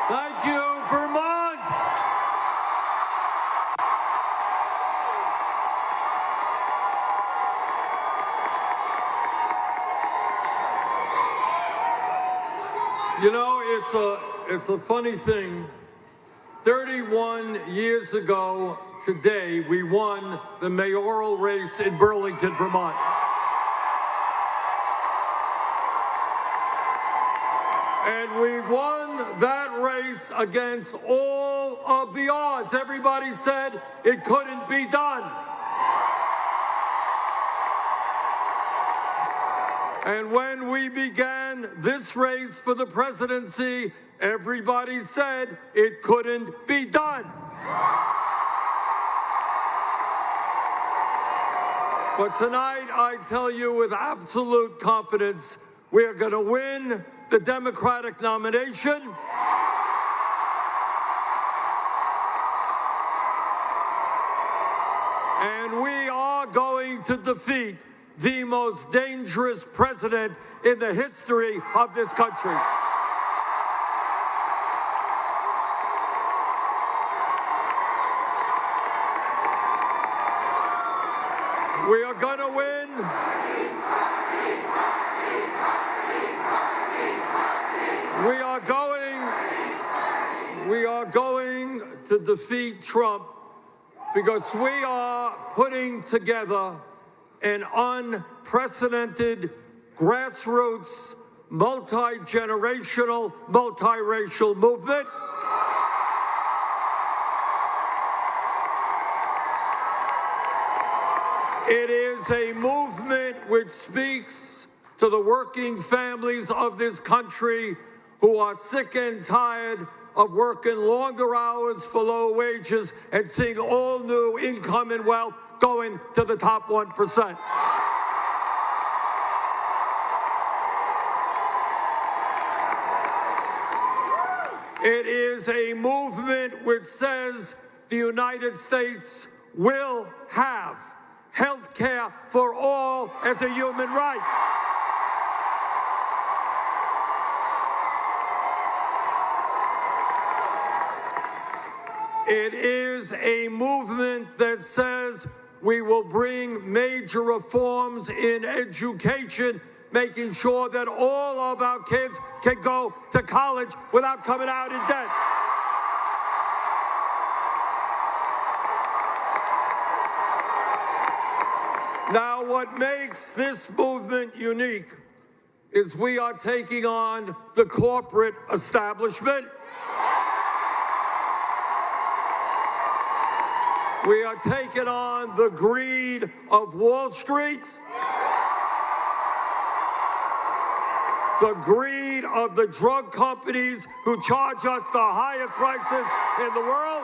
Thank you, Vermont. You know, it's a funny thing. 31 years ago today, we won the mayoral race in Burlington, Vermont. And we won that race against all of the odds. Everybody said it couldn't be done. And when we began this race for the presidency, everybody said it couldn't be done. But tonight, I tell you with absolute confidence, we are going to win the Democratic nomination. And we are going to defeat the most dangerous president in the history of this country. We are going to win. We are going to defeat Trump because we are putting together an unprecedented grassroots, multi-generational, multiracial movement. It is a movement which speaks to the working families of this country who are sick and tired of working longer hours for low wages and seeing all new income and wealth going to the top 1%. It is a movement which says the United States will have health care for all as a human right. It is a movement that says we will bring major reforms in education, making sure that all of our kids can go to college without coming out in debt. Now, what makes this movement unique is we are taking on the corporate establishment. We are taking on the greed of Wall Street, the greed of the drug companies who charge us the highest prices in the world,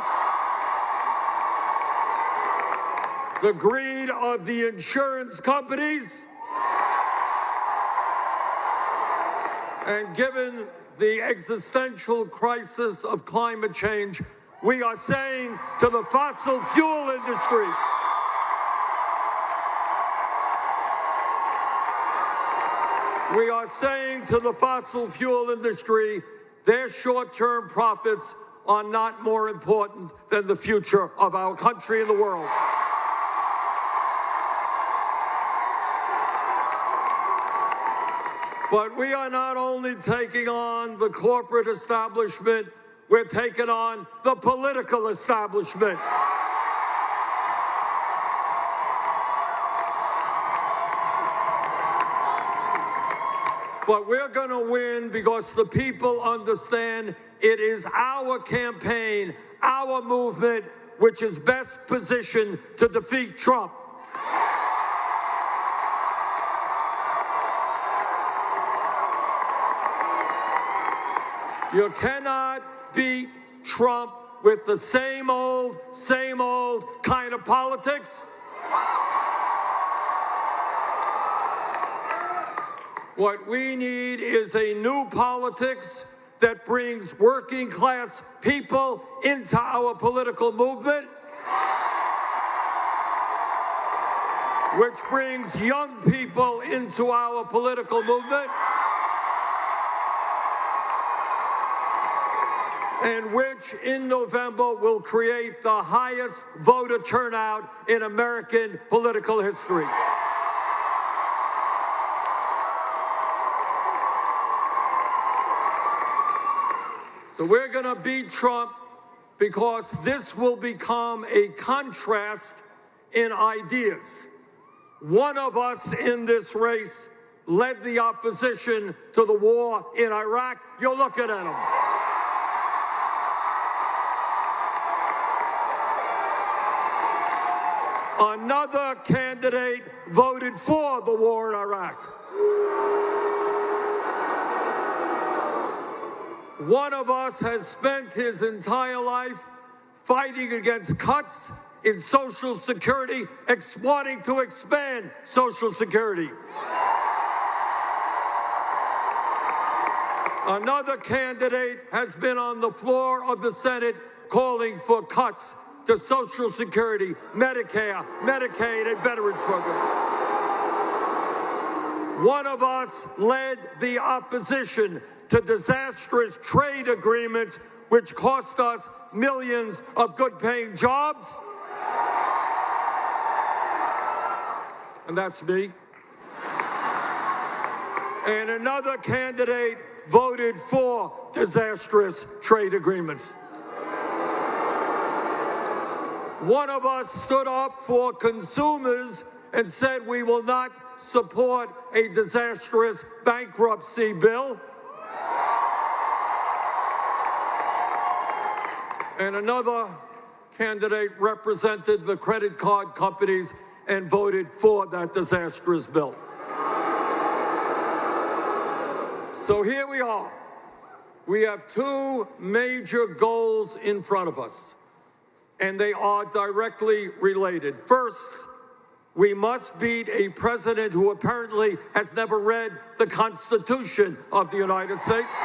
the greed of the insurance companies, and given the existential crisis of climate change, we are saying to the fossil fuel industry, their short-term profits are not more important than the future of our country and the world. But we are not only taking on the corporate establishment, we're taking on the political establishment. But we're going to win because the people understand it is our campaign, our movement, which is best positioned to defeat Trump. You cannot beat Trump with the same old kind of politics. What we need is a new politics that brings working class people into our political movement, which brings young people into our political movement, and which in November will create the highest voter turnout in American political history. So we're going to beat Trump because this will become a contrast in ideas. One of us in this race led the opposition to the war in Iraq. You're looking at him. Another candidate voted for the war in Iraq. One of us has spent his entire life fighting against cuts in Social Security, wanting to expand Social Security. Another candidate has been on the floor of the Senate calling for cuts to Social Security, Medicare, Medicaid, and Veterans Programs. One of us led the opposition to disastrous trade agreements which cost us millions of good-paying jobs. And that's me. And another candidate voted for disastrous trade agreements. One of us stood up for consumers and said we will not support a disastrous bankruptcy bill. And another candidate represented the credit card companies and voted for that disastrous bill. So here we are. We have two major goals in front of us, and they are directly related. First, we must beat a president who apparently has never read the Constitution of the United States.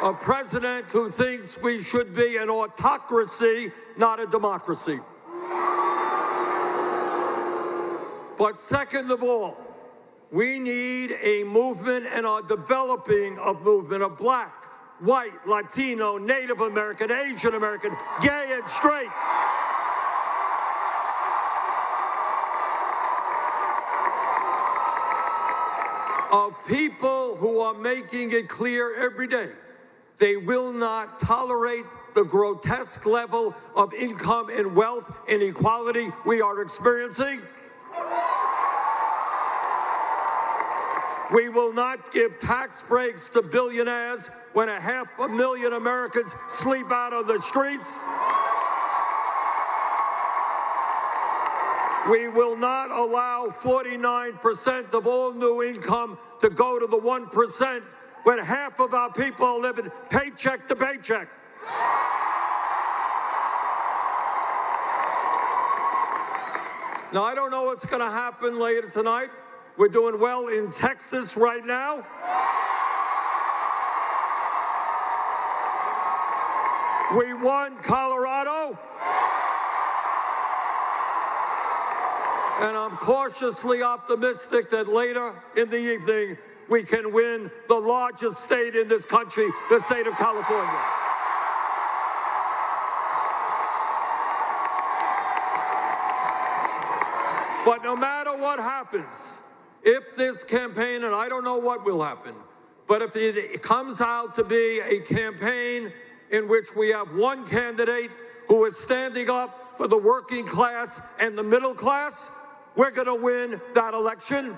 A president who thinks we should be an autocracy, not a democracy. But second of all, we need a movement and are developing a movement of black, white, Latino, Native American, Asian American, gay and straight. Of people who are making it clear every day they will not tolerate the grotesque level of income and wealth inequality we are experiencing. We will not give tax breaks to billionaires when 500,000 Americans sleep out on the streets. We will not allow 49% of all new income to go to the 1% when half of our people are living paycheck to paycheck. Now, I don't know what's going to happen later tonight. We're doing well in Texas right now. We won Colorado. And I'm cautiously optimistic that later in the evening, we can win the largest state in this country, the state of California. But no matter what happens, if this campaign, and I don't know what will happen, but if it comes out to be a campaign in which we have one candidate who is standing up for the working class and the middle class, we're going to win that election.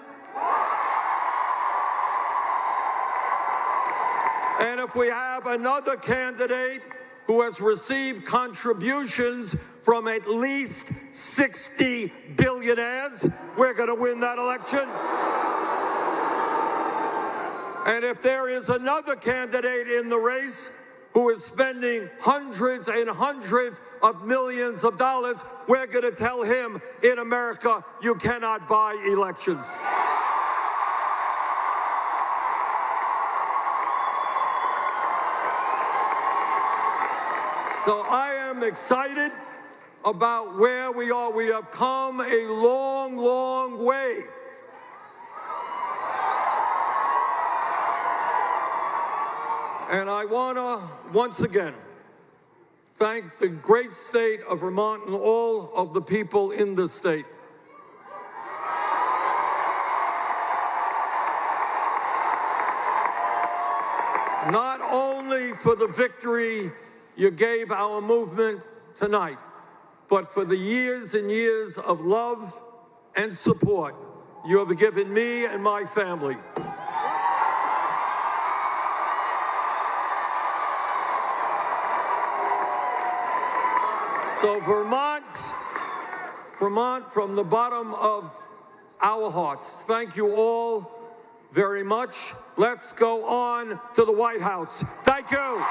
And if we have another candidate who has received contributions from at least 60 billionaires, we're going to win that election. And if there is another candidate in the race who is spending hundreds and hundreds of millions of dollars, we're going to tell him, in America, you cannot buy elections. So I am excited about where we are. We have come a long, long way. And I want to, once again, thank the great state of Vermont and all of the people in the state. Not only for the victory you gave our movement tonight, but for the years and years of love and support you have given me and my family. So Vermont, from the bottom of our hearts, thank you all very much. Let's go on to the White House. Thank you.